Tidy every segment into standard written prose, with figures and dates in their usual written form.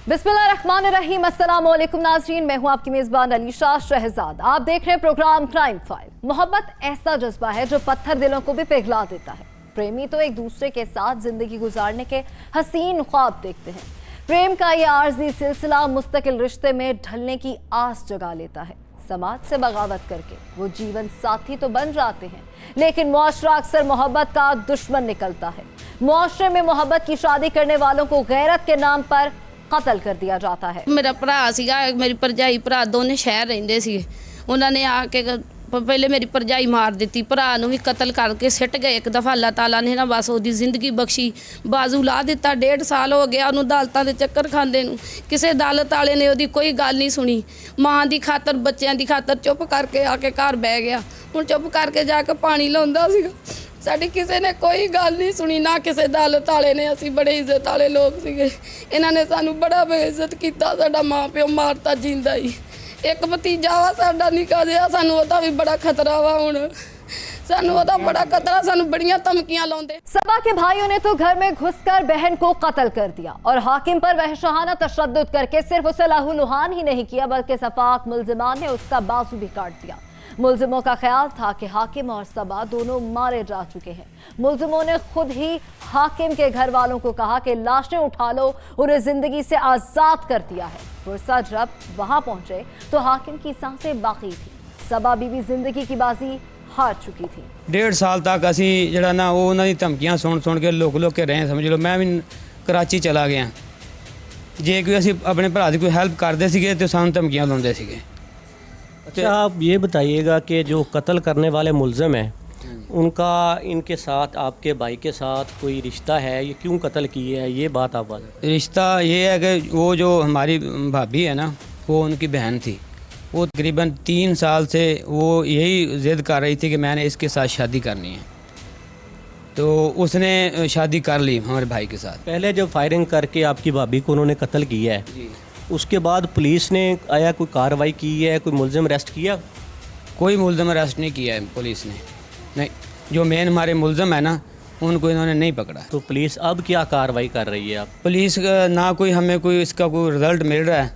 बिस्मिल्लाहिर्रहमानिर्रहीम, अस्सलाम वालेकुम नाज़रीन, मैं हूं आपकी मेज़बान अलीशा शहजाद। आप देख रहे हैं प्रोग्राम क्राइम फाइल। मोहब्बत ऐसा जज्बा है जो पत्थर दिलों को भी पिघला देता है। प्रेमी तो एक दूसरे के साथ जिंदगी गुजारने के हसीन ख्वाब देखते हैं। प्रेम का ये आर्जी सिलसिला मुस्तकिल रिश्ते में ढलने की आस जगा लेता है। समाज से बगावत करके वो जीवन साथी तो बन जाते हैं, लेकिन मुआशरा अक्सर मोहब्बत का दुश्मन निकलता है। मुआशरे में मोहब्बत की शादी करने वालों को गैरत के नाम पर कत्ल कर दिया जाता है। मेरा भरा सीगा, मेरी भरजाई भरा दोनों शहर रहिंदे सी। उन्होंने आके पहले मेरी भरजाई मार दी, भरा नूं भी कत्ल करके सिट गए। एक दफ़ा अल्लाह ताला ने ना बस उसकी जिंदगी बख्शी, बाजू ला दिता। 1.5 साल हो गया उन्होंने अदालतां दे चक्कर खांदे नूं। किसी अदालत वाले ने उसकी कोई गल नहीं सुनी। मां की खातर बच्चों की खातर चुप करके आके घर बह गया। हुण चुप करके जाके पानी लाउंदा सीगा। साडी किसी ने कोई गल नहीं सुनी, ना किसी अदालत वाले ने। असीं बड़े इज्जत वाले लोग सीगे, इन्हां ने सानू बड़ा बेइज्जत कीता। साडा मां प्यो मारता जिंदा ही। एक भतीजा वा साडा निक्का जिहा, सानू ओहदा भी बड़ा खतरा वा। हुण सानू ओहदा बड़ा खतरा, सानू बड़ियां धमकियां लाउंदे। सबा के भाइयों ने तो घर में घुसकर बहन को कत्ल कर दिया और हाकिम पर वहशाना तशद्दुद करके सिर्फ उसे लहूलुहान ही नहीं किया, बल्कि सफाक मुल्जिमान ने उसका बाजू भी काट दिया। मुल्जिमों का ख्याल था कि हाकिम और सबा दोनों मारे जा चुके हैं। मुल्जिमों ने खुद ही हाकिम के घर वालों को कहा कि लाशें उठा लो, उन्हें जिंदगी से आजाद कर दिया है। पुरसा जब वहां पहुंचे तो हाकिम की सांसें बाकी थी। सबा बीवी जिंदगी की बाजी हार चुकी थी। 1.5 साल तक असी जड़ा ना वो उन्होंने धमकियां सुन के लुक के रहे। समझ लो मैं भी कराची चला गया। जे कोई असी अपने भरा की कोई हेल्प करते थे तो सानू धमकियां लाते थे। अच्छा, आप ये बताइएगा कि जो कत्ल करने वाले मुल्ज़िम हैं, उनका इनके साथ, आपके भाई के साथ कोई रिश्ता है? ये क्यों कत्ल किए हैं, ये बात आप बता। रिश्ता ये है कि वो जो हमारी भाभी है ना, वो उनकी बहन थी। वो तकरीबन 3 साल से वो यही ज़िद कर रही थी कि मैंने इसके साथ शादी करनी है, तो उसने शादी कर ली हमारे भाई के साथ। पहले जो फायरिंग करके आपकी भाभी को उन्होंने कत्ल किया है, उसके बाद पुलिस ने आया कोई कार्रवाई की है, कोई मुल्ज़िम अरेस्ट किया? कोई मुल्ज़िम अरेस्ट नहीं किया है पुलिस ने। नहीं, जो मेन हमारे मुल्ज़िम है ना, उनको इन्होंने नहीं पकड़ा। तो पुलिस अब क्या कार्रवाई कर रही है? आप पुलिस ना कोई हमें कोई इसका कोई रिज़ल्ट मिल रहा है।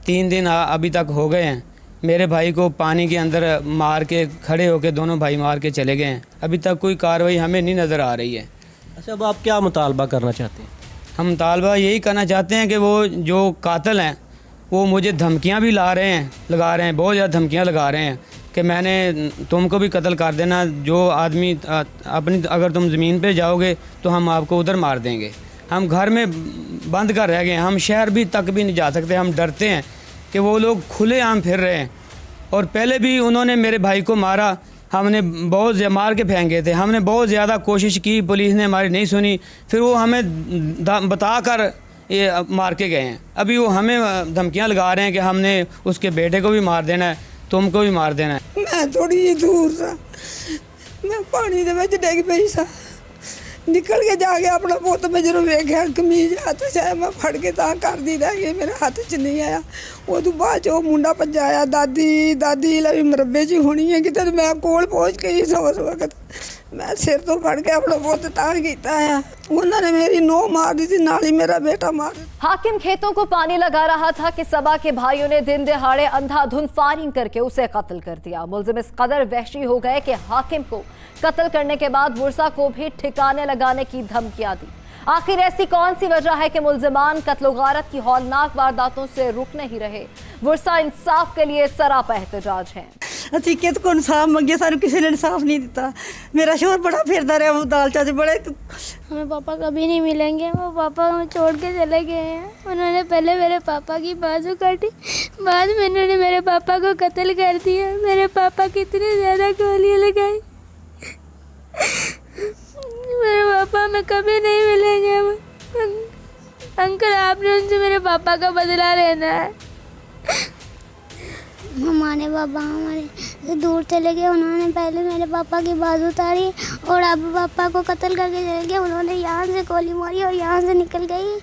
3 दिन अभी तक हो गए हैं। मेरे भाई को पानी के अंदर मार के खड़े होके दोनों भाई मार के चले गए हैं। अभी तक कोई कार्रवाई हमें नहीं नज़र आ रही है। अच्छा, अब आप क्या मुतालबा करना चाहते हैं? हम मुतालबा यही करना चाहते हैं कि वो जो कातिल हैं वो मुझे धमकियां भी लगा रहे हैं, बहुत ज़्यादा धमकियां लगा रहे हैं कि मैंने तुमको भी कत्ल कर देना। जो आदमी अपनी, अगर तुम ज़मीन पे जाओगे तो हम आपको उधर मार देंगे। हम घर में बंद कर रह गए हैं, हम शहर भी तक भी नहीं जा सकते। हम डरते हैं कि वो लोग खुलेआम फिर रहे हैं। और पहले भी उन्होंने मेरे भाई को मारा, हमने बहुत मार के फेंके थे। हमने बहुत ज़्यादा कोशिश की, पुलिस ने हमारी नहीं सुनी। फिर वो हमें बता कर ये मार के गए हैं। अभी वो हमें धमकियां लगा रहे हैं कि हमने उसके बेटे को भी मार देना है, तुमको भी मार देना है। मैं थोड़ी जी दूर सा, मैं पानी दे विच डिग पई सा। निकल के जाके अपना पुत मैं जो वेख्या कमीज हथ च आया, मैं फड़ के तां करदी रह गई, मेरे हथ च नहीं आया। उदों बाद वो मुंडा भज्जा आया, दादी ला भी मरबे च होनी है किते। मैं कोल पहुंच गई उस वक्त। मैं सिर तो फड़ के अपना पुत तां कीता है। उन्होंने मेरी नोह मार दी थी, नाल ही मेरा बेटा मार। हाकिम खेतों को पानी लगा रहा था कि सबा के भाइयों ने दिन दिहाड़े अंधाधुंध फायरिंग करके उसे कत्ल कर दिया। मुल्जिम इस कदर वहशी हो गए कि हाकिम को कत्ल करने के बाद वर्षा को भी ठिकाने लगाने की धमकियां दी। आखिर ऐसी कौन सी वजह है कि मुल्जिमान कत्ल गारत की हौलनाक वारदातों से रुक नहीं रहे? वर्षा इंसाफ के लिए सरापा एहतजाज है। असी कित को इंसाफ मंगे, सानू किसी ने इंसाफ नहीं दिता। मेरा शोर बड़ा फिरता रहा अदालत च बड़े। हमें पापा कभी नहीं मिलेंगे, वो पापा हमें छोड़ के चले गए हैं। उन्होंने पहले मेरे पापा की बाजू काटी, बाद में उन्होंने मेरे पापा को कत्ल कर दिया। मेरे पापा कितनी ज़्यादा गोलियां लगाई। मेरे पापा हमें कभी नहीं मिलेंगे। अंकल, आपने उनसे मेरे पापा का बदला लेना है। हमारे पापा हमारे दूर चले गए। उन्होंने पहले मेरे पापा की बाजू उतारी और अब पापा को कत्ल करके चले गए। उन्होंने यहाँ से गोली मारी और यहाँ से निकल गई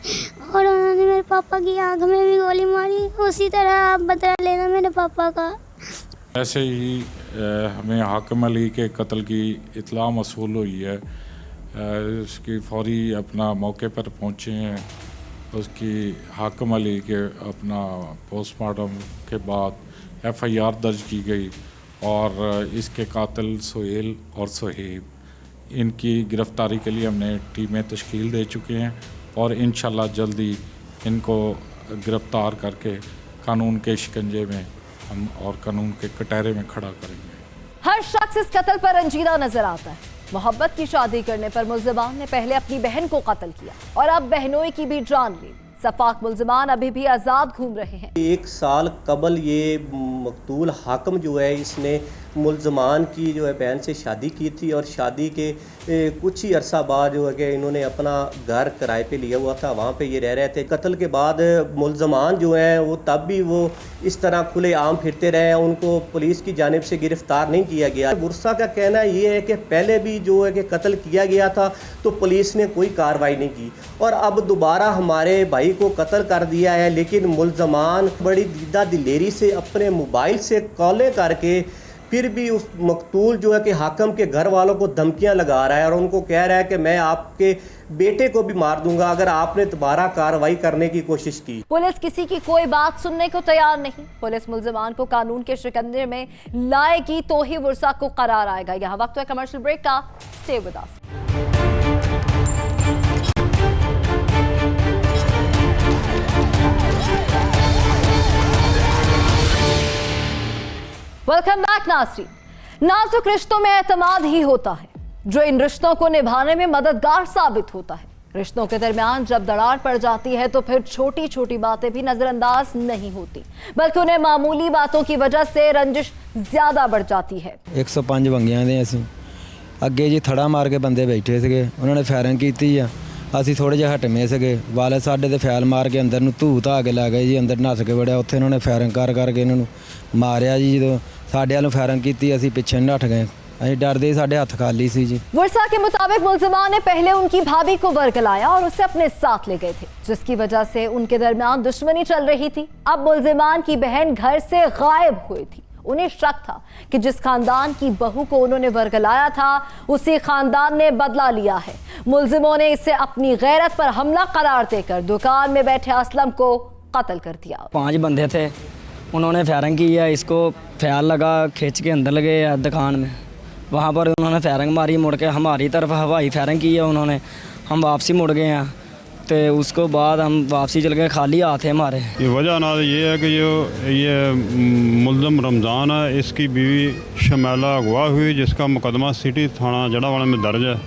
और उन्होंने मेरे पापा की आँख में भी गोली मारी। उसी तरह आप बदला लेना मेरे पापा का। ऐसे ही हमें हाकिम अली के कत्ल की इत्तला मौसूल हुई है। उसकी फौरी अपना मौके पर पहुँचे हैं उसकी हाकिम अली के अपना पोस्टमार्टम के बाद एफआईआर दर्ज की गई और इसके कातिल सुहेल और सुहेब इनकी गिरफ़्तारी के लिए हमने टीमें तश्कील दे चुके हैं और इंशाल्लाह जल्दी इनको गिरफ़्तार करके कानून के शिकंजे में हम और कानून के कटहरे में खड़ा करेंगे। हर शख्स इस कत्ल पर रंजीदा नजर आता है। मोहब्बत की शादी करने पर मुल्जिमान ने पहले अपनी बहन को कत्ल किया और अब बहनोई की भी जान ली। सफाक मुल्जिमान अभी भी आज़ाद घूम रहे हैं। 1 साल कबल ये मकतूल हाकिम जो है इसने मुल्ज़मान की जो है बहन से शादी की थी और शादी के कुछ ही अरसा बाद जो है कि इन्होंने अपना घर किराए पे लिया हुआ था, वहाँ पे ये रह रहे थे। कत्ल के बाद मुल्ज़मान जो हैं वो तब भी वो इस तरह खुले आम फिरते रहे, उनको पुलिस की जानिब से गिरफ़्तार नहीं किया गया। बुरसा का कहना ये है कि पहले भी जो है कि कत्ल किया गया था तो पुलिस ने कोई कार्रवाई नहीं की और अब दोबारा हमारे भाई को कत्ल कर दिया है, लेकिन मुल्ज़मान बड़ी दीदा दिलेरी से अपने मोबाइल से कॉलें करके फिर भी उस मकतूल जो है कि हाकिम के घर वालों को धमकियां लगा रहा है और उनको कह रहा है कि मैं आपके बेटे को भी मार दूंगा अगर आपने दोबारा कार्रवाई करने की कोशिश की। पुलिस किसी की कोई बात सुनने को तैयार नहीं। पुलिस मुल्जिमान को कानून के शिकंजे में लाएगी तो ही वर्षा को करार आएगा। यहाँ वक्त है कमर्शियल ब्रेक का। Stay with us. Welcome back नाज़रीन। नाजुक रिश्तों में एतमाद ही होता है जो इन रिश्तों को निभाने में मददगार साबित होता है। रिश्तों के दरमियान जब दरार पड़ जाती है तो फिर छोटी छोटी बातें भी नजरअंदाज नहीं होती, बल्कि उन्हें मामूली बातों की वजह से रंजिश ज्यादा बढ़ जाती है। 105 ਬੰਗਿਆਂ ਦੇ ਅਸੀਂ ਅੱਗੇ ਜੀ ਥੜਾ ਮਾਰ ਕੇ ਬੰਦੇ ਬੈਠੇ ਸੀਗੇ, ਉਹਨਾਂ ਨੇ ਫਾਇਰਿੰਗ ਕੀਤੀ ਆ। ਅਸੀਂ ਥੋੜੇ ਜਿਹਾ ਹਟਵੇਂ ਸੀਗੇ, ਵਾਲੇ ਸਾਡੇ ਤੇ ਫੈਲ ਮਾਰ ਕੇ ਅੰਦਰ ਨੂੰ ਧੂ ਧਾ ਕੇ ਲੈ ਗਏ ਜੀ। ਅੰਦਰ ਨੱਸ ਕੇ ਵੜਿਆ, ਉੱਥੇ ਇਹਨਾਂ ਨੇ ਫਾਇਰਿੰਗ ਕਰਕੇ ਇਹਨਾਂ ਨੂੰ ਮਾਰਿਆ ਜੀ। ਜਦੋਂ ਸਾਡੇ ਵੱਲੋਂ ਫਾਇਰਿੰग ਕੀਤੀ ਅਸੀਂ ਪਿੱਛੇ ਨੱਠ गए, ਅਸੀਂ डरते साढ़े हाथ खाली सी जी। वर्षा के मुताबिक मुल्जिमान ने पहले उनकी भाभी को वर्गलाया और उसे अपने साथ ले गए थे, जिसकी वजह से उनके दरमियान दुश्मनी चल रही थी। अब मुल्जिमान की बहन घर से गायब हुई थी। उन्हें शक था कि जिस खानदान की बहू को उन्होंने वर्गलाया था उसी खानदान ने बदला लिया है। मुल्जिमों ने इसे अपनी गैरत पर हमला करार देकर दुकान में बैठे असलम को कत्ल कर दिया। 5 बंदे थे, उन्होंने फायरिंग की है, इसको ख्याल लगा, खींच के अंदर लगे दुकान में। वहाँ पर उन्होंने फायरिंग मारी, मुड़ के हमारी तरफ हवाई फायरिंग की है उन्होंने। हम वापसी मुड़ गए हैं तो उसको बाद हम वापसी चल गए, खाली हाथ है हमारे। ये वजह ना ये है कि ये मुल्ज़म रमज़ान है, इसकी बीवी शमैला अगवा हुई जिसका मुकदमा सिटी थाना जड़ावाड़ा में दर्ज है।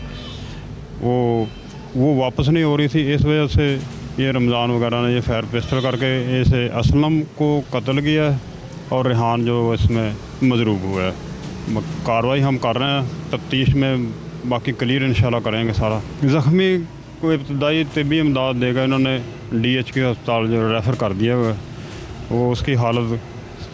वो वापस नहीं हो रही थी, इस वजह से ये रमज़ान वगैरह ने ये फायर पिस्टल करके इसे असलम को कत्ल किया और रेहान जो इसमें मजरूब हुआ है। कार्रवाई हम कर रहे हैं, तफ्तीश में बाकी क्लियर इंशाल्लाह करेंगे सारा। ज़ख्मी को इब्तदाई तिब्बी इमदाद देगा, इन्होंने DHQ अस्पताल जो रेफ़र कर दिया हुआ है, वो उसकी हालत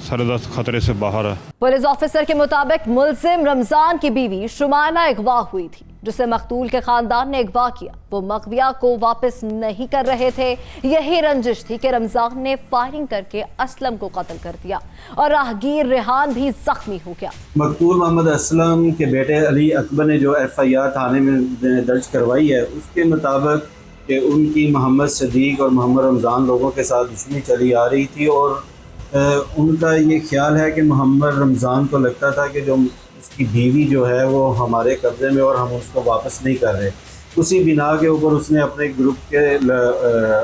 सरदस्त खतरे से बाहर है। पुलिस ऑफिसर के मुताबिक मुल्जिम रमजान की बीवी शुमाना अगवा हुई थी, जिसे मकतूल के खानदान ने अगवा किया। वो मगविया को वापस नहीं कर रहे थे। यही रंजिश थी कि रमजान ने फायरिंग करके असलम को कत्ल कर दिया और राहगीर रेहान भी जख्मी हो गया। मकतूल मोहम्मद असलम के बेटे अली अकबर ने जो FIR थाने में दर्ज करवाई है, उसके मुताबिक कि उनकी मोहम्मद सदीक और मोहम्मद रमज़ान लोगों के साथ दुश्मनी चली आ रही थी और उनका ये ख्याल है कि मोहम्मद रमज़ान को लगता था कि जो उसकी बीवी जो है वो हमारे कब्ज़े में और हम उसको वापस नहीं कर रहे। उसी बिना के ऊपर उसने अपने ग्रुप के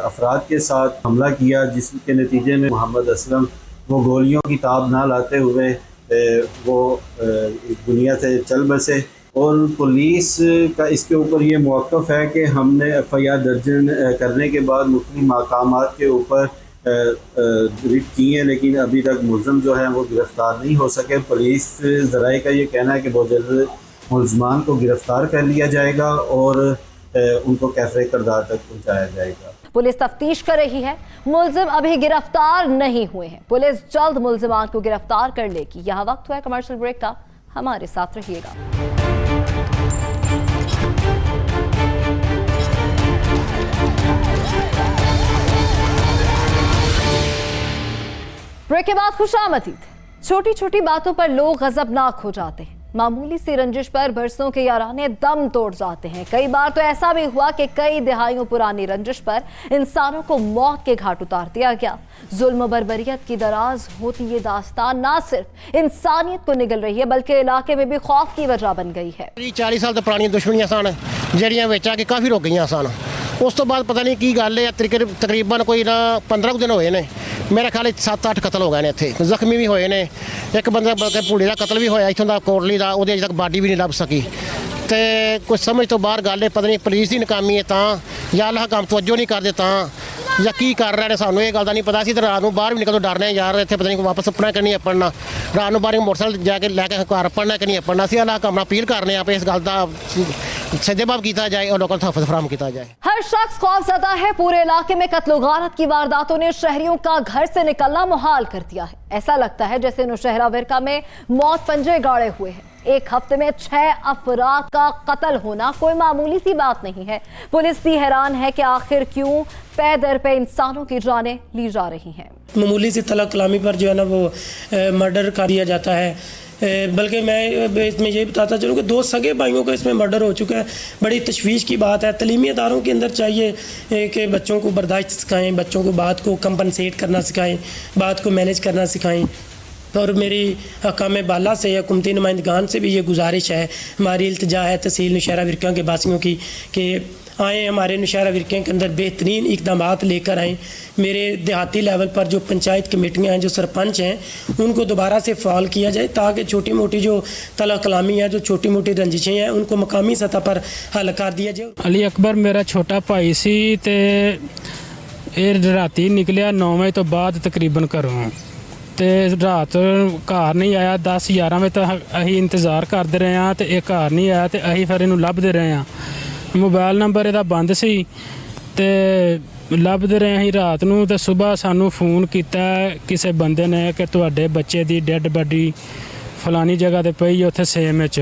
अफराद के साथ हमला किया, जिसके नतीजे में मोहम्मद असलम वो गोलियों की ताब ना लाते हुए वो दुनिया से चल बसे। और पुलिस का इसके ऊपर ये मौक़िफ़ है कि हमने FIR दर्ज करने के बाद मुख्तलिफ मकामात के ऊपर रिट की है, लेकिन अभी तक मुल्ज़िम जो है वो गिरफ़्तार नहीं हो सके। पुलिस ज़राए का ये कहना है कि बहुत जल्द मुल्ज़िमान को गिरफ़्तार कर लिया जाएगा और उनको कैफ़े किरदार तक पहुँचाया जाएगा। पुलिस तफ्तीश कर रही है, मुल्जिम अभी गिरफ्तार नहीं हुए हैं। पुलिस जल्द मुल्जिमान को गिरफ्तार कर लेगी। यहाँ वक्त हुआ है कमर्शियल ब्रेक का, हमारे साथ रहिएगा। ब्रेक के बाद खुशामदीद। छोटी छोटी बातों पर लोग गजबनाक हो जाते हैं, मामूली सी रंजिश पर बरसों के याराने दम तोड़ जाते हैं। कई बार तो ऐसा भी हुआ कि कई दहाइयों पुरानी रंजिश पर इंसानों को मौत के घाट उतार दिया गया। जुल्म बर्बरियत की दराज होती ये दास्तान ना सिर्फ इंसानियत को निगल रही है बल्कि इलाके में भी खौफ की वजह बन गई है। 40 साल तो पुरानी दुश्मनियां सन ਜਿਹੜੀਆਂ ਵਿੱਚ ਆ ਕੇ ਕਾਫੀ ਰੁਕ ਗਈਆਂ ਸਨ। ਉਸ ਤੋਂ ਬਾਅਦ ਪਤਾ ਨਹੀਂ ਕੀ ਗੱਲ ਹੈ, ਤਕਰੀਬਨ ਕੋਈ ਨਾ 15 ਦਿਨ ਹੋਏ ਨੇ, ਮੇਰੇ ਖਿਆਲ 7-8 ਕਤਲ ਹੋ ਗਏ ਨੇ ਇੱਥੇ, ਜ਼ਖਮੀ ਵੀ ਹੋਏ ਨੇ। ਇੱਕ ਬੰਦਾ ਬਲਕਿ ਭੂੜੇ ਦਾ ਕਤਲ ਵੀ ਹੋਇਆ ਇੱਥੋਂ ਦਾ ਕੋਟਲੀ ਦਾ, ਉਹਦੇ ਅਜੇ ਤੱਕ ਬਾਡੀ ਵੀ ਨਹੀਂ ਲੱਭ ਸਕੀ। ਤੇ ਕੁਝ ਸਮਝ ਤੋਂ ਬਾਹਰ ਗੱਲ ਹੈ, ਪਤਾ ਨਹੀਂ ਪੁਲਿਸ ਦੀ ਨਾਕਾਮੀ ਹੈ ਤਾਂ ਜਾਂ ਅੱਲਾਹ ਕੰਮ ਤਵੱਜੋ ਨਹੀਂ ਕਰਦੇ ਤਾਂ ਜਾਂ ਕੀ ਕਰ ਰਹੇ ਨੇ, ਸਾਨੂੰ ਇਹ ਗੱਲ ਦਾ ਨਹੀਂ ਪਤਾ। ਸੀ ਤੇ ਰਾਤ ਨੂੰ ਬਾਹਰ ਵੀ ਨਿਕਲ ਤੋਂ ਡਰਨੇ ਯਾਰ, ਇੱਥੇ ਪਤਾ ਨਹੀਂ ਵਾਪਸ ਆਪਣਾ ਕਿ ਨਹੀਂ ਆਪਣਾ, ਰਾਤ ਨੂੰ ਬਾਹਰ ਮੋਟਰਸਾਈਕਲ ਜਾ ਕੇ ਲੈ ਕੇ ਘਰ ਆਪਣਾ ਕਿ ਨਹੀਂ ਆਪਣਾ। ਅਸੀਂ ਅੱਲਾਹ ਕੰਮ ਨਾਲ ਅਪੀਲ ਕਰਨੇ ਆ ਇਸ ਗੱਲ ਦਾ सजवाब किया जाए और लोगों को तहफ़्फ़ुज़ फराहम किया जाए। हर शख्स खौफज़दा है। पूरे इलाके में कत्ल गारत की वारदातों ने शहरियों का घर से निकलना मुहाल कर दिया है। ऐसा लगता है जैसे नौशहरा विरका में मौत पंजे गाड़े हुए हैं। एक हफ्ते में 6 अफराद का कत्ल होना कोई मामूली सी बात नहीं है। पुलिस भी हैरान है कि आखिर क्यों पे दर पे इंसानों की जानें ली जा रही हैं। मामूली सी तलब कलामी पर जो है ना वो मर्डर कर दिया जाता है। बल्कि मैं इसमें ये बताता चलूँ कि 2 सगे भाइयों का इसमें मर्डर हो चुका है। बड़ी तशवीश की बात है। तलीमी इदारों के अंदर चाहिए कि बच्चों को बर्दाश्त सिखाएं, बच्चों को बात को कंपनसेट करना सिखाएं, बात को मैनेज करना सिखाएं। और मेरी हकाम बाला से या हुकूमती नुमाइंदगान से भी ये गुजारिश है, हमारी इल्तिजा है तहसील नौशहरा विरका के बासियों की कि आएँ हमारे नौशहरा विरके के अंदर बेहतरीन इकदाम लेकर आएँ। मेरे देहाती लेवल पर जो पंचायत कमेटियाँ हैं, जो सरपंच हैं, उनको दोबारा से फ़ाल किया जाए ताकि छोटी मोटी जो तला कलामी है, जो छोटी मोटी रंजिशें हैं, उनको मकामी सतह पर हल कर दिया जाए। अली अकबर मेरा छोटा भाई सी ते राती निकलिया 9 बजे तो बाद तकरीबन घरों ते रात घर नहीं आया। 10-11 बजे तक असीं इंतज़ार करते रहे हैं तो ये घर नहीं आया तो असीं फिर इनू लभदे रहे हैं। मोबाइल नंबर इहदा बंद सी ते ਲੱਭਦੇ ਰਹੇ ਅਸੀਂ ਰਾਤ ਨੂੰ ਤੇ ਸਵੇਰ ਸਾਨੂੰ ਫੋਨ ਕੀਤਾ ਕਿਸੇ ਬੰਦੇ ਨੇ ਕਿ ਤੁਹਾਡੇ ਬੱਚੇ ਦੀ ਡੈੱਡ ਬਾਡੀ ਫਲਾਨੀ ਜਗ੍ਹਾ ਤੇ ਪਈ ਉੱਥੇ ਸੇਮ ਵਿੱਚ।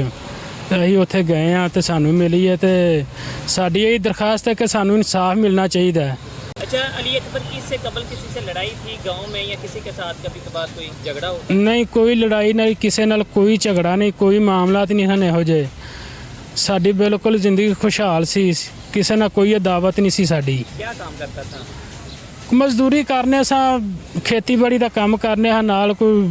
ਤੇ ਅਸੀਂ ਉੱਥੇ ਗਏ ਆ ਤੇ ਸਾਨੂੰ ਮਿਲੀ ਹੈ ਤੇ ਸਾਡੀ ਇਹ ਦਰਖਾਸਤ ਹੈ ਕਿ ਸਾਨੂੰ ਇਨਸਾਫ ਮਿਲਣਾ ਚਾਹੀਦਾ ਹੈ। अच्छा, अली अकबर की इससे कबल किसी से लड़ाई थी गांव में या किसी के साथ कभी कभार कोई झगड़ा हो? नहीं, कोई लड़ाई नहीं, किसी नाल कोई झगड़ा नहीं, कोई मामलात नहीं ਹਨ ਇਹੋ ਜਿਹੇ। ਸਾਡੀ ਬਿਲਕੁਲ ਜ਼ਿੰਦਗੀ ਖੁਸ਼ਹਾਲ ਸੀ, ਕਿਸੇ ਨਾਲ ਕੋਈ ਅਦਾਵਤ ਨਹੀਂ ਸੀ ਸਾਡੀ। क्या काम करता था? ਮਜ਼ਦੂਰੀ ਕਰਨੇ ਸਾਂ, ਖੇਤੀਬਾੜੀ ਦਾ ਕੰਮ ਕਰਨੇ ਹਾਂ, ਨਾਲ ਕੋਈ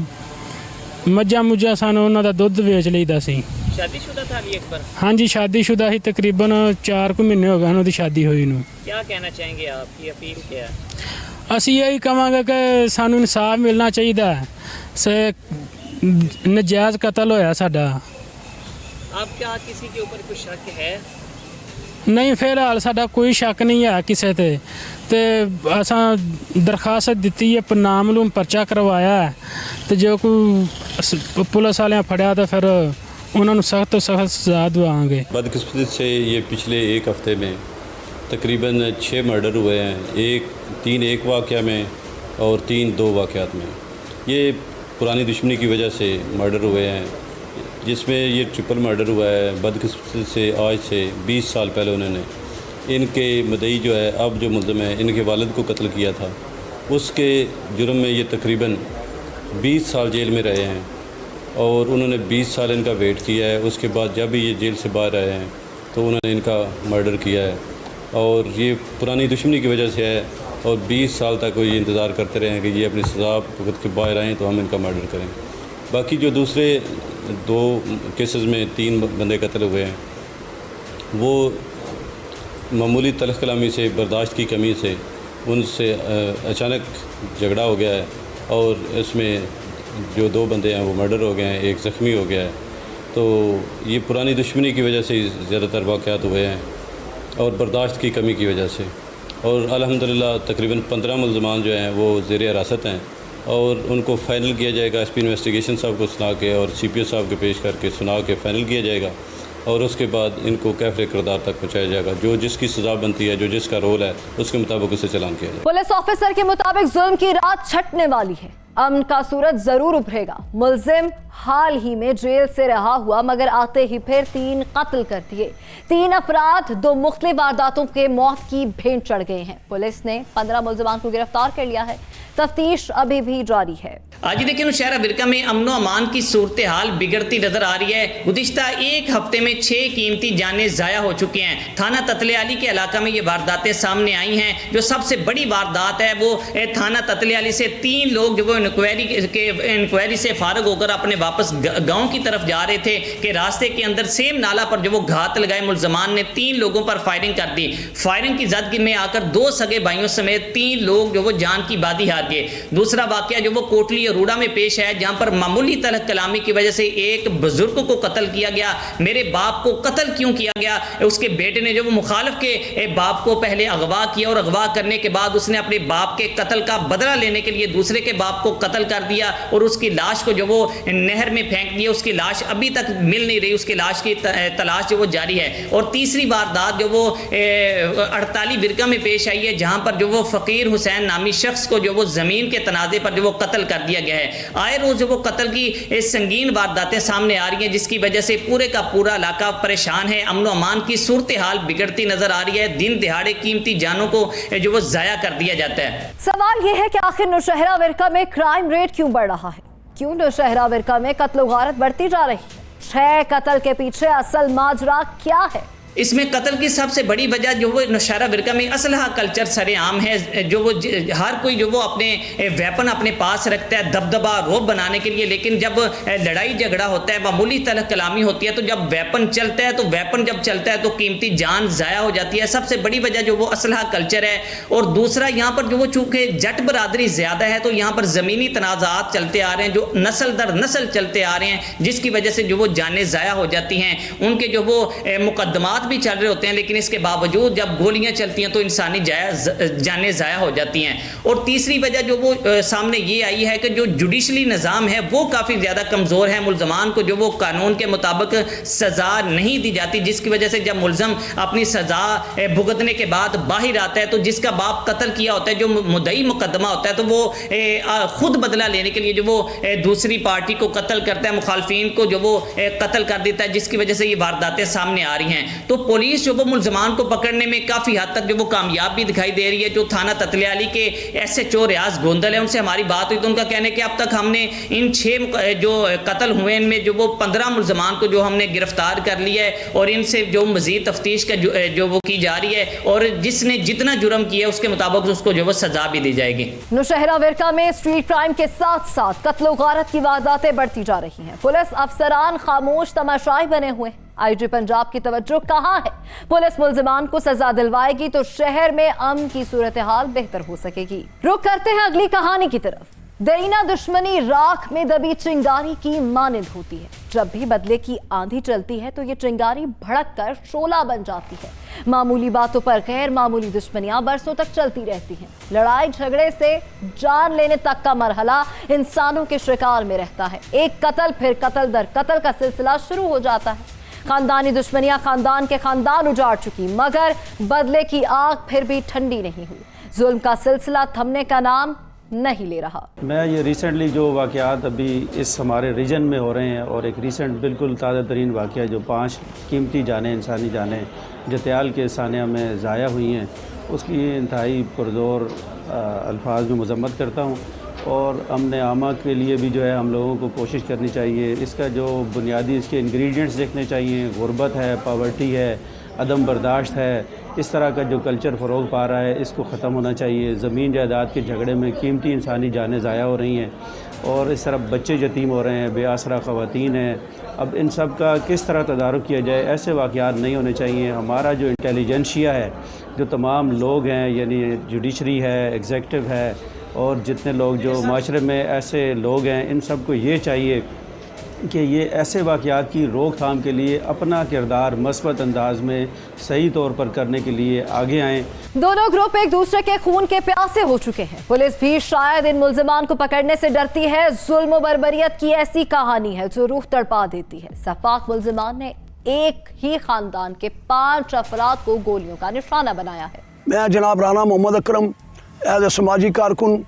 ਮੱਝਾਂ ਮੁੱਝਾਂ ਸਨ ਉਹਨਾਂ ਦਾ ਦੁੱਧ ਵੇਚ ਲਈਦਾ ਸੀ। शादीशुदा था अली अकबर? हाँ जी, शादीशुदा ही। तकरीबन 4 महीने हो गए हैं ਉਹਦੀ शादी ਹੋਈ ਨੂੰ। क्या कहना चाहेंगे, आपकी अपील क्या है? ਅਸੀਂ ਇਹੀ ਕਹਾਂਗੇ ਕਿ ਸਾਨੂੰ ਇਨਸਾਫ ਮਿਲਣਾ ਚਾਹੀਦਾ ਹੈ। ਸੇ ਨਜਾਇਜ਼ ਕਤਲ ਹੋਇਆ ਸਾਡਾ। आप क्या किसी के ऊपर कुछ शक है? ਨਹੀਂ, ਫਿਲਹਾਲ ਸਾਡਾ ਕੋਈ ਸ਼ੱਕ ਨਹੀਂ ਹੈ ਕਿਸੇ ਤੇ। ਤੇ ਅਸਾਂ ਦਰਖਾਸਤ ਦਿੱਤੀ ਹੈ, ਨਾਮਲੂਮ ਪਰਚਾ ਕਰਵਾਇਆ ਹੈ ਤੇ ਜੋ ਕੋਈ ਪੁਲਿਸ ਵਾਲਿਆਂ ਫੜਿਆ ਤਾਂ ਫਿਰ उन्होंने सख्त तो सख्त सजा दवाएंगे। बदकिस्मती से ये पिछले एक हफ़्ते में तकरीबन 6 मर्डर हुए हैं। 3 एक वाक़या में और 3 2 वाक़यात में। ये पुरानी दुश्मनी की वजह से मर्डर हुए हैं, जिसमें ये ट्रिपल मर्डर हुआ है। बदकिस्मती से आज से 20 साल पहले उन्होंने इनके मदई जो है, अब जो मुल्ज़िम है, इनके वालिद को कत्ल किया था। उसके जुर्म में ये तकरीबन 20 साल जेल में रहे हैं और उन्होंने 20 साल इनका वेट किया है। उसके बाद जब ये जेल से बाहर आए हैं तो उन्होंने इनका मर्डर किया है और ये पुरानी दुश्मनी की वजह से है। और 20 साल तक ये इंतज़ार करते रहे हैं कि ये अपनी सज़ा भुगत के बाहर आएँ तो हम इनका मर्डर करें। बाकी जो दूसरे 2 केसेस में 3 बंदे कत्ल हुए हैं, वो मामूली तलख़ कलामी से, बर्दाश्त की कमी से उनसे अचानक झगड़ा हो गया है और इसमें जो 2 बंदे हैं वो मर्डर हो गए हैं, एक ज़ख्मी हो गया है। तो ये पुरानी दुश्मनी की वजह से ज़्यादातर वाक़यात हुए हैं और बर्दाश्त की कमी की वजह से। और अल्हम्दुलिल्लाह तकरीबन 15 मुल्ज़मान जो हैं वो ज़ेर हिरासत हैं और उनको फ़ाइनल किया जाएगा SP इन्वेस्टिगेशन साहब को सुना के और CPO साहब के पेश करके सुना के फ़ाइनल किया जाएगा और उसके बाद इनको कैफ़े किरदार तक पहुँचाया जाएगा। जो जिसकी सज़ा बनती है, जो जिसका रोल है, उसके मुताबिक उसे चलान किया जाएगा। पुलिस ऑफिसर के मुताबिक जुल्म की रात छटने वाली है। अमन का सूरज जरूर उभरेगा। मुलजिम हाल ही में जेल से रहा हुआ, मगर आते ही फिर 3 कत्ल कर दिए। 3 अफराद 2 मुख्तलिफ वारदातों के मौत की भेंट चढ़ गए हैं। पुलिस ने 15 मुलजिमान को गिरफ्तार कर लिया है। तफ्तीश अभी भी जारी है। आज देखिए नौशहरा विरका में अमनो अमान की सूरत हाल बिगड़ती नजर आ रही है। गुज़िश्ता एक हफ्ते में 6 कीमती जानें ज़ाया हो चुकी हैं। थाना ततलियाली के इलाका में ये वारदातें सामने आई हैं। जो सबसे बड़ी वारदात है वो थाना ततलियाली से 3 लोग जो वो इंक्वायरी से फारग होकर अपने वापस गाँव की तरफ जा रहे थे कि रास्ते के अंदर सेम नाला पर जो वो घात लगाए मुलजमान ने 3 लोगों पर फायरिंग कर दी। फायरिंग की जद में आकर 2 सगे भाइयों समेत 3 लोग जो वो जान की बादी हार गए। दूसरा वाकया जो वो कोटली रूड़ा में पेश है, जहां पर मामूली तलख कलामी की वजह से एक बुजुर्ग को कत्ल किया गया। मेरे बाप को कत्ल क्यों किया गया? उसके बेटे ने जो वो मुखालिफ के बाप को पहले अगवा किया और अगवा करने के बाद उसने अपने बाप के कत्ल का बदला लेने के लिए दूसरे के बाप को कत्ल कर दिया और उसकी लाश को जो वो नहर में फेंक दिया। उसकी लाश अभी तक मिल नहीं रही, उसकी लाश की तलाश जो वो जारी है। और तीसरी वारदात जो वो 48 विरका में पेश आई है, जहां पर जो वो फकीर हुसैन नामी शख्स को जो वो जमीन के तनाजे पर जो वो कत्ल कर दिया गया है। आए रोज जो वो कत्ल की संगीन वारदातें सामने आ रही हैं, जिसकी वजह से पूरे का पूरा इलाका परेशान है। अमन अमान की सूरत हाल बिगड़ती नजर आ रही है। दिन दिहाड़े कीमती जानों को जो वो जाया कर दिया जाता है। सवाल यह है कि आखिर नौशहरा विरका में क्राइम रेट क्यों बढ़ रहा है? क्यों नौशहरा विरका में कत्ल व गारत बढ़ती जा रही है? 6 कत्ल के पीछे असल माजरा क्या है? इसमें कत्ल की सबसे बड़ी वजह जो वो नौशहरा विरका में असलहा कल्चर सरेआम है। जो वो हर कोई जो वो अपने वेपन अपने पास रखता है दबदबा रोब बनाने के लिए, लेकिन जब लड़ाई झगड़ा होता है, मामूली तलख कलामी होती है, तो जब वेपन चलता है तो वेपन जब चलता है तो कीमती जान ज़ाया हो जाती है। सबसे बड़ी वजह जो वो असलहा कल्चर है। और दूसरा यहाँ पर जो वो चूँकि जट बरादरी ज़्यादा है, तो यहाँ पर ज़मीनी तनाज़ात चलते आ रहे हैं जो नस्ल दर नस्ल चलते आ रहे हैं, जिसकी वजह से जो वो जानें ज़ाया हो जाती हैं। उनके जो वो मुकदमात भी चल रहे होते हैं, लेकिन इसके बावजूद जब गोलियां चलती हैं तो इंसानी जानें ज़ाया हो जाती हैं। और तीसरी वजह जो वो सामने ये आई है कि जो जुडिशली निज़ाम है वो काफ़ी ज़्यादा कमज़ोर है। मुलजमान को जो वो कानून के मुताबिक सज़ा नहीं दी जाती, जिसकी वजह से जब मुलजम अपनी सज़ा भुगतने के बाद बाहर आता है तो जिसका बाप कत्ल किया होता है, जो मुद्दई मुकदमा होता है, तो वो खुद बदला लेने के लिए जो वो दूसरी पार्टी को कत्ल करता है, मुखालफिन को जो वो कत्ल कर देता है, जिसकी वजह से ये वारदातें सामने आ रही हैं। तो पुलिस जो वो मुलजमान को पकड़ने में काफ़ी हद तक जो वो कामयाब भी दिखाई दे रही है। जो थाना ततलियाली के SHO रियाज गोंदल है, उनसे हमारी बात हुई तो उनका कहना है कि अब तक हमने इन 6 जो कत्ल हुए इनमें जो वो 15 मुलजमान को जो हमने गिरफ्तार कर लिया है और इनसे जो मजीद तफ्तीश का जो वो की जा रही है, और जिसने जितना जुर्म किया उसके मुताबिक उसको जो वो सजा भी दी जाएगी। नौशहरा विरका में स्ट्रीट क्राइम के साथ साथ कत्ल व गारत की वारदातें बढ़ती जा रही हैं। पुलिस अफसरान खामोश तमाशाई बने हुए। IG पंजाब की तवज्जो कहां है? पुलिस मुलजिमान को सजा दिलवाएगी तो शहर में अमन की सूरत हाल बेहतर हो सकेगी। रुक करते हैं अगली कहानी की तरफ। दरीना दुश्मनी राख में दबी चिंगारी की मानिंद होती है। जब भी बदले की आंधी चलती है तो ये चिंगारी भड़क कर शोला बन जाती है। मामूली बातों पर गैर मामूली दुश्मनियां बरसों तक चलती रहती हैं। लड़ाई झगड़े से जान लेने तक का मरहला इंसानों के शिकार में रहता है। एक कत्ल फिर कत्ल दर कत्ल का सिलसिला शुरू हो जाता है। खानदानी दुश्मनियां खानदान के खानदान उजाड़ चुकी, मगर बदले की आग फिर भी ठंडी नहीं हुई। जुल्म का सिलसिला थमने का नाम नहीं ले रहा। मैं ये रिसेंटली जो वाक़यात अभी इस हमारे रीजन में हो रहे हैं, और एक रिसेंट बिल्कुल ताज़ा तरीन वाक़या जो 5 कीमती जानें, इंसानी जानें जतियाल के सानिया में ज़ाया हुई हैं, उसकी इंतहाई पुरज़ोर अल्फाज में मज़म्मत करता हूँ। और अमन आमा के लिए भी जो है हम लोगों को कोशिश करनी चाहिए। इसका जो बुनियादी इसके इंग्रेडिएंट्स देखने चाहिए। गुर्बत है, पावर्टी है, अदम बर्दाश्त है, इस तरह का जो कल्चर फ़रोग़ पा रहा है इसको ख़त्म होना चाहिए। ज़मीन जायदाद के झगड़े में कीमती इंसानी जानें ज़ाया हो रही हैं और इस तरह बच्चे यतीम हो रहे हैं, बेआसरा ख़वातीन हैं। अब इन सब का किस तरह तदारुक किया जाए, ऐसे वाक़यात नहीं होने चाहिए। हमारा जो इंटेलिजेंशिया है, जो तमाम लोग हैं, यानी जुडिशरी है, एग्जेक्टिव है, और जितने लोग जो माशरे में ऐसे लोग हैं, इन सब को ये चाहिए कि ये ऐसे वाक़यात की रोकथाम के लिए अपना किरदार मस्बत अंदाज में सही तौर पर करने के लिए आगे आएँ। दोनों ग्रुप एक दूसरे के खून के प्यासे हो चुके हैं। पुलिस भी शायद इन मुलजिमान को पकड़ने से डरती है। जुल्म व बर्बरियत की ऐसी कहानी है जो रूह तड़पा देती है। सफाक मुलजिमान ने एक ही खानदान के 5 अफराद को गोलियों का निशाना बनाया है। मैं जनाब राना मोहम्मद अकरम एज ए समाजी कारकुन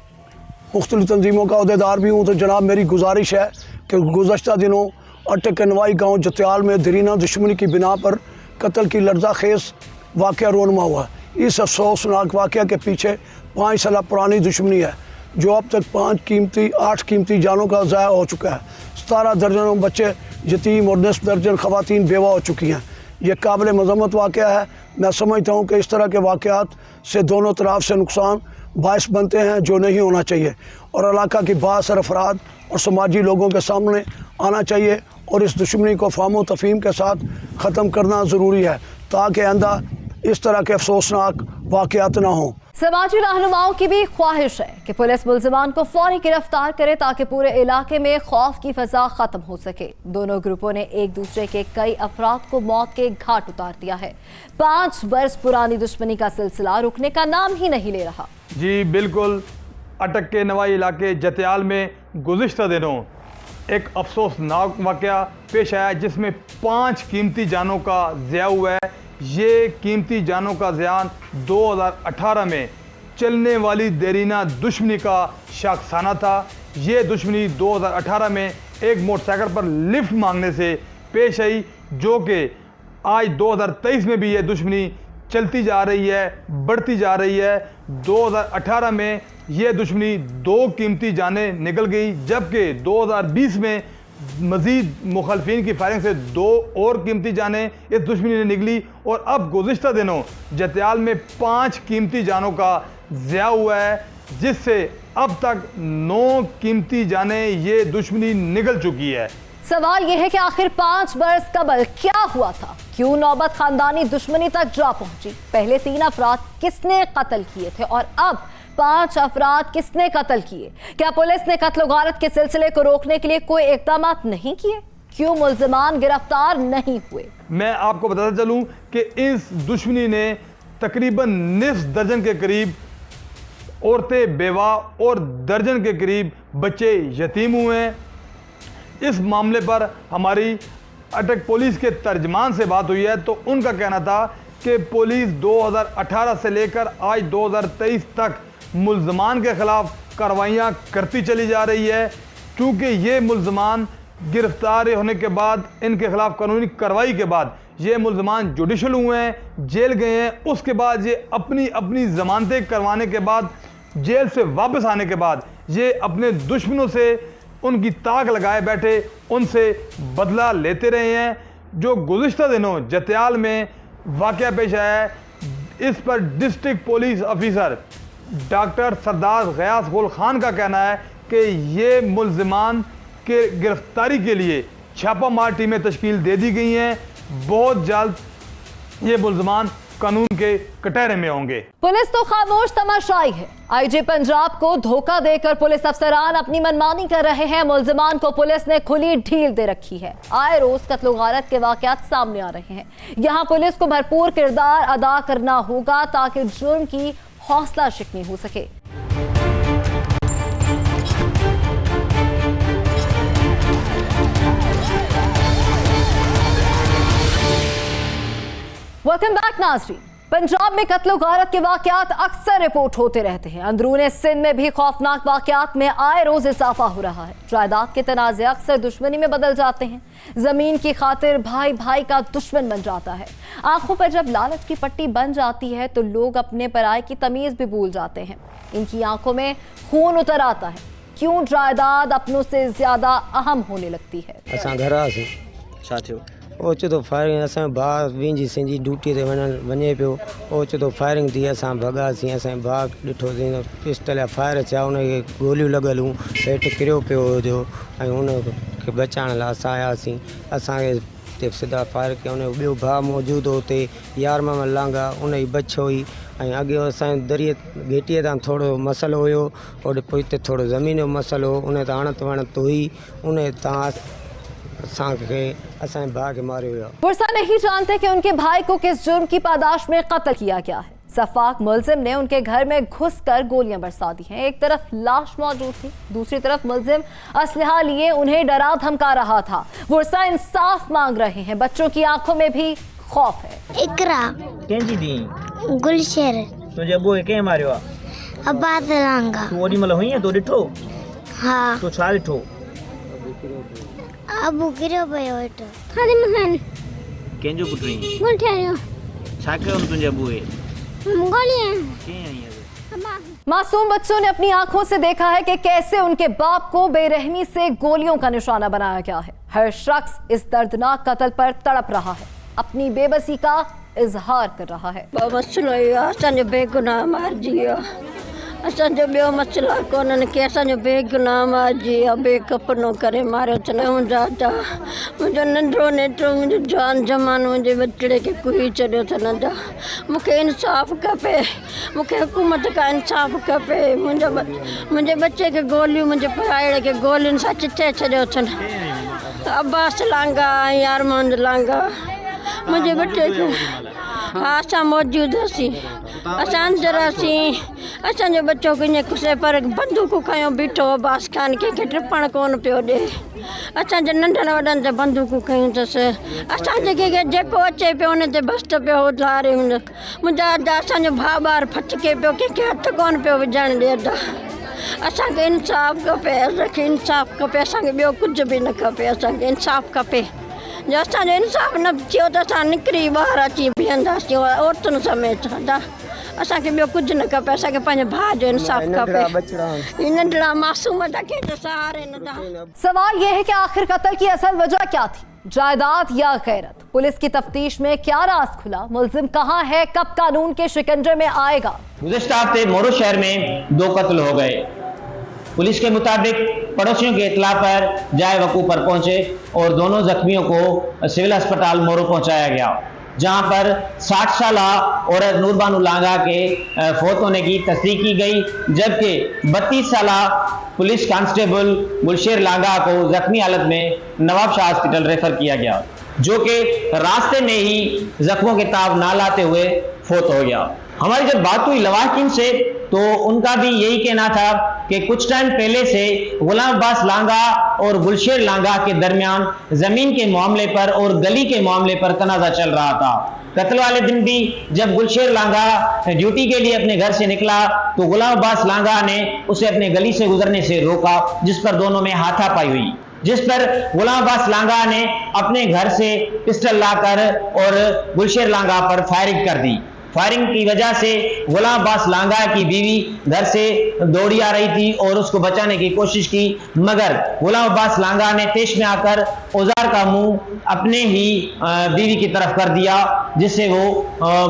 मुख्तलिफ़ तंजीमों का अहदेदार भी हूँ। तो जनाब मेरी गुजारिश है कि गुज़श्ता दिनों अटक के नवाई गाँव जतियाल में दरीना दुश्मनी की बिना पर कत्ल की लर्जा खेज वाक़या रोनमा हुआ। इस अफसोसनाक वाक़या के पीछे 5 साल पुरानी दुश्मनी है जो अब तक 8 कीमती जानों का ज़ाया हो चुका है। 17 दर्जनों बच्चे यतीम और 10 दर्जन ख़वातीन बेवा हो चुकी हैं। ये काबिल मज़म्मत वाक़या है। मैं समझता हूँ कि इस तरह के वाक़यात से दोनों तरफ से नुकसान बायस बनते हैं जो नहीं होना चाहिए और इलाका की बासर अफराद और समाजी लोगों के सामने आना चाहिए और इस दुश्मनी को फाहम तफहीम के साथ ख़त्म करना ज़रूरी है ताकि आइंदा इस तरह के अफसोसनाक वाक़यात ना हों। समाजी रहनुमाओं की भी ख्वाहिश है कि पुलिस मुल्जिमान को फौरी गिरफ्तार करे ताकि पूरे इलाके में खौफ की फजा खत्म हो सके। दोनों ग्रुपों ने एक दूसरे के कई अफराद को मौत के घाट उतार दिया है। 5 बरस पुरानी दुश्मनी का सिलसिला रुकने का नाम ही नहीं ले रहा। जी बिल्कुल, अटक के नवाई इलाके जतियाल में गुज़िश्ता दिनों एक अफसोसनाक वाक़या पेश आया जिसमें 5 कीमती जानों का ज़िया हुआ है। ये कीमती जानों का ज़ियान 2018 में चलने वाली देरीना दुश्मनी का शाखसाना था। ये दुश्मनी 2018 में एक मोटरसाइकिल पर लिफ्ट मांगने से पेश आई जो कि आज 2023 में भी ये दुश्मनी चलती जा रही है, बढ़ती जा रही है। 2018 में ये दुश्मनी 2 कीमती जानें निकल गई जबकि 2020 में मज़ीद मुखालफिन की फायरिंग से 2 और कीमती जानें इस दुश्मनी ने निकली और अब गुज़िश्ता दिनों जतियाल में 5 कीमती जानों का ज़िया हुआ है जिससे अब तक 9 कीमती जानें ये दुश्मनी निकल चुकी है। सवाल यह है कि आखिर 5 बरस कबल क्या हुआ था? क्यों नौबत खानदानी दुश्मनी तक जा पहुंची? पहले 3 अफराद किसने कत्ल किए थे और अब 5 अफराद किसने कत्ल किए? क्या पुलिस ने कत्ल गारत के सिलसिले को रोकने के लिए कोई इक़दाम नहीं किए? क्यों मुल्जिमान गिरफ्तार नहीं हुए? मैं आपको बताता चलूं कि इस दुश्मनी ने तकरीबन निस्फ दर्जन के करीब औरतें बेवा और दर्जन के करीब बच्चे यतीम हुए हैं। इस मामले पर हमारी अटक पुलिस के तर्जमान से बात हुई है तो उनका कहना था कि पुलिस 2018 से लेकर आज 2023 तक मुल्ज़मान के ख़िलाफ़ कार्रवाइयाँ करती चली जा रही है क्योंकि ये मुल्ज़मान गिरफ्तार होने के बाद इनके ख़िलाफ़ कानूनी कार्रवाई के बाद ये मुल्ज़मान जुडिशल हुए हैं, जेल गए हैं। उसके बाद ये अपनी ज़मानतें करवाने के बाद जेल से वापस आने के बाद ये अपने दुश्मनों से उनकी ताक लगाए बैठे उनसे बदला लेते रहे हैं। जो गुज़िश्ता दिनों जतियाल में वाक़या पेश आया है इस पर डिस्ट्रिक्ट पुलिस ऑफिसर डॉक्टर सरदार गयास गुल खान का कहना है कि ये मुल्ज़िमान के गिरफ्तारी के लिए छापामार टीमें तश्कील दे दी गई हैं। बहुत जल्द ये मुल्ज़िमान कानून के कटहरे में होंगे। पुलिस तो खामोश तमाशाई है। आईजी पंजाब को धोखा देकर पुलिस अफसरान अपनी मनमानी कर रहे हैं। मुल्जिमान को पुलिस ने खुली ढील दे रखी है। आए रोज कत्ल गारत के वाकयात सामने आ रहे हैं। यहाँ पुलिस को भरपूर किरदार अदा करना होगा ताकि जुर्म की हौसला शिकनी हो सके। वेलकम बैक नाज़रीन। पंजाब में कत्ल गारत के वाकयात अक्सर रिपोर्ट होते रहते हैं। अंदरूने सिंध में भी खौफनाक वाकयात में आए रोज इजाफा हो रहा है। जायदाद के तनाज़े अक्सर दुश्मनी में बदल जाते हैं। जमीन की खातिर भाई भाई का दुश्मन बन जाता है। आंखों पर जब लालच की पट्टी बन जाती है तो लोग अपने पराये की तमीज भी भूल जाते हैं। इनकी आंखों में खून उतर आता है। क्यों जायदाद अपनों से ज्यादा अहम होने लगती है? ओचो तो फायरिंग असां भाउ विंजी सिंजी ड्यूटी ते वञे पियो। ओचो तो फायरिंग थी, असां भॻासीं। असां भाउ ॾिठोसीं पिस्टल या फायर थिया, उनखे गोलियूं लॻल हुयूं, हेठि किरियो पियो हुयो ऐं उनखे बचाइण लाइ असां आयासीं। असांखे सिधा फायर कया। उन ॿियो भाउ मौजूदु हो हुते, यारमां लांघा, उन जी बच हुई ऐं अॻे असांजे दरिए गेटीअ तां थोरो मसइलो हुयो, ओॾे पोइ हिते थोरो ज़मीन जो मसइलो हो। उन तां हणत वणत हुई, उन तां पुरसा नहीं जानते कि उनके भाई को किस जुर्म की पादाश में कत्ल किया गया है। सफाक मुल्जिम ने उनके घर में घुसकर गोलियां बरसा दी हैं। एक तरफ लाश मौजूद थी, दूसरी तरफ मुल्जिम असलहा लिए उन्हें डरा धमका रहा था। पुरसा इंसाफ मांग रहे हैं। बच्चों की आंखों में भी खौफ है। इकरा गुलशर तुझे बोए के मारियो अब्बास लांगा तू ओडी मतलब हुई है तो डिठो हाँ तो छा डिठो अबू गिरो पियो वेठो थाने में कंहिंजो पुटु हुई मुठियो छा कयो तुंहिंजे अबूए गोलियां कीअं आई आहे मासूम बच्चों ने अपनी आंखों से देखा है कि कैसे उनके बाप को बेरहमी से गोलियों का निशाना बनाया गया है। हर शख्स इस दर्दनाक कत्ल पर तड़प रहा है, अपनी बेबसी का इजहार कर रहा है। मसलो असांजो बेगुनाह मारिजी वियो, असांजो ॿियो मसलो कोन्हनि की असांजो बेगुनाह मारिजी वियो, बेकफनो करे मारियो अथनि। मुंहिंजो नंढड़ो नेठो मुंहिंजो जवान जमान मुंहिंजे बचड़े खे कुही छॾियो अथनि। मूंखे इंसाफ़ खपे, मूंखे हुकूमत खां इंसाफ़ खपे। मुंहिंजे बच्चे खे गोलियूं, मुंहिंजे पराइड़े खे गोलियुनि सां चिथे छॾियो अथनि। अब्बास लांगा ऐं अरमान लांगा मुंहिंजे बच्चे खे हा असां मौजूदु हुआसीं, असां अंदरि हुआसीं। असांजो बच्चो कीअं खुसे पर बंदूकूं खयों बीठो अब्बास खान कंहिंखे टिपण कोन पियो ॾिए। असांजे नंढनि वॾनि ते बंदूकूं खयूं अथसि। असांजे जेको अचे पियो उन ते बस्त पियो लारे। मुंहिंजा असांजो भाउ ॿार फटके पियो, कंहिंखे हथु कोन पियो विझण ॾिए। असांखे इंसाफ़ खपे, असांखे इंसाफ़ खपे, असांखे ॿियो कुझु बि न खपे, असांखे इंसाफ़ खपे। जो असांजो इंसाफ़ न थियो त असां निकिरी ॿाहिरि अची बीहंदासीं औरतुनि समेत। असांखे ॿियो कुझु न खपे, असांखे पंहिंजे भाउ जो इंसाफ़ खपे। नंढड़ा मासूम कंहिंजे सहारे न था। सवाल यह है कि आखिर कत्ल की असल वजह क्या थी, जायदाद या गैरत? पुलिस की तफ्तीश में क्या राज खुला? मुलजिम कहाँ है, कब कानून के शिकंजे में आएगा? गुज़िश्ता हफ्ते मोरो शहर में 2 कत्ल हो गए। पुलिस के मुताबिक पड़ोसियों के इतला पर जाए वकूफ पर पहुंचे और दोनों जख्मियों को सिविल अस्पताल मोरो पहुंचाया गया, जहां पर 60 साल औरत नूरबानू लांगा के फौत होने की तस्दीक की गई, जबकि 32 साल पुलिस कांस्टेबल गुलशेर लांगा को जख्मी हालत में नवाब शाह हॉस्पिटल रेफर किया गया, जो कि रास्ते में ही जख्मों के ताब ना लाते हुए फौत हो गया। हमारी जब बात हुई लवाहिकीन से तो उनका भी यही कहना था कि कुछ टाइम पहले से गुलाम अब्बास लांगा और गुलशेर लांगा के दरमियान जमीन के मामले पर और गली के मामले पर तनाज़ा चल रहा था। कत्ल वाले दिन भी जब गुलशेर लांगा ड्यूटी के लिए अपने घर से निकला तो गुलाम अब्बास लांगा ने उसे अपने गली से गुजरने से रोका, जिस पर दोनों में हाथापाई हुई, जिस पर गुलाम अब्बास लांगा ने अपने घर से पिस्टल लाकर और गुलशेर लांगा पर फायरिंग कर दी। फायरिंग की वजह से गुलाम अब्बास लांगा की बीवी घर से दौड़ी आ रही थी और उसको बचाने की कोशिश की, मगर गुलाम अब्बास लांगा ने तेश में आकर औजार का मुंह अपने ही बीवी की तरफ कर दिया, जिससे वो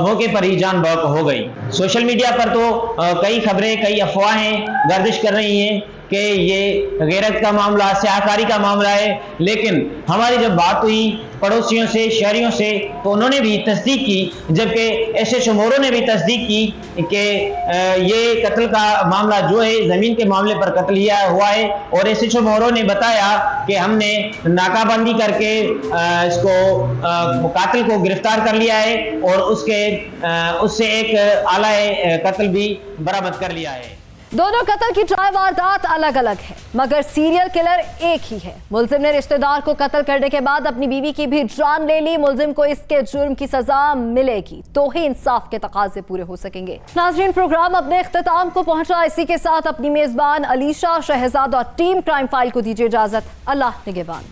मौके पर ही जान बहक हो गई। सोशल मीडिया पर तो कई खबरें, कई अफवाहें गर्दिश कर रही हैं कि ये गैरत का मामला, स्याहकारी का मामला है, लेकिन हमारी जब बात हुई पड़ोसियों से, शहरियों से, तो उन्होंने भी तस्दीक की, जबकि एसएचओ मोरो ने भी तस्दीक की कि ये कत्ल का मामला जो है ज़मीन के मामले पर कत्ल हुआ है। और एसएचओ मोरो ने बताया कि हमने नाकाबंदी करके इसको कातिल को गिरफ्तार कर लिया है और उससे एक आला कत्ल भी बरामद कर लिया है। दोनों कत्ल की ट्राई वारदात अलग अलग है, मगर सीरियल किलर एक ही है। मुलजिम ने रिश्तेदार को कत्ल करने के बाद अपनी बीवी की भी जान ले ली। मुलजिम को इसके जुर्म की सजा मिलेगी तो ही इंसाफ के तकाजे पूरे हो सकेंगे। नाज़रीन, प्रोग्राम अपने इख्तिताम को पहुंचा। इसी के साथ अपनी मेजबान अलीशा शहजाद और टीम क्राइम फाइल को दीजिए इजाजत। अल्लाह निगहबान।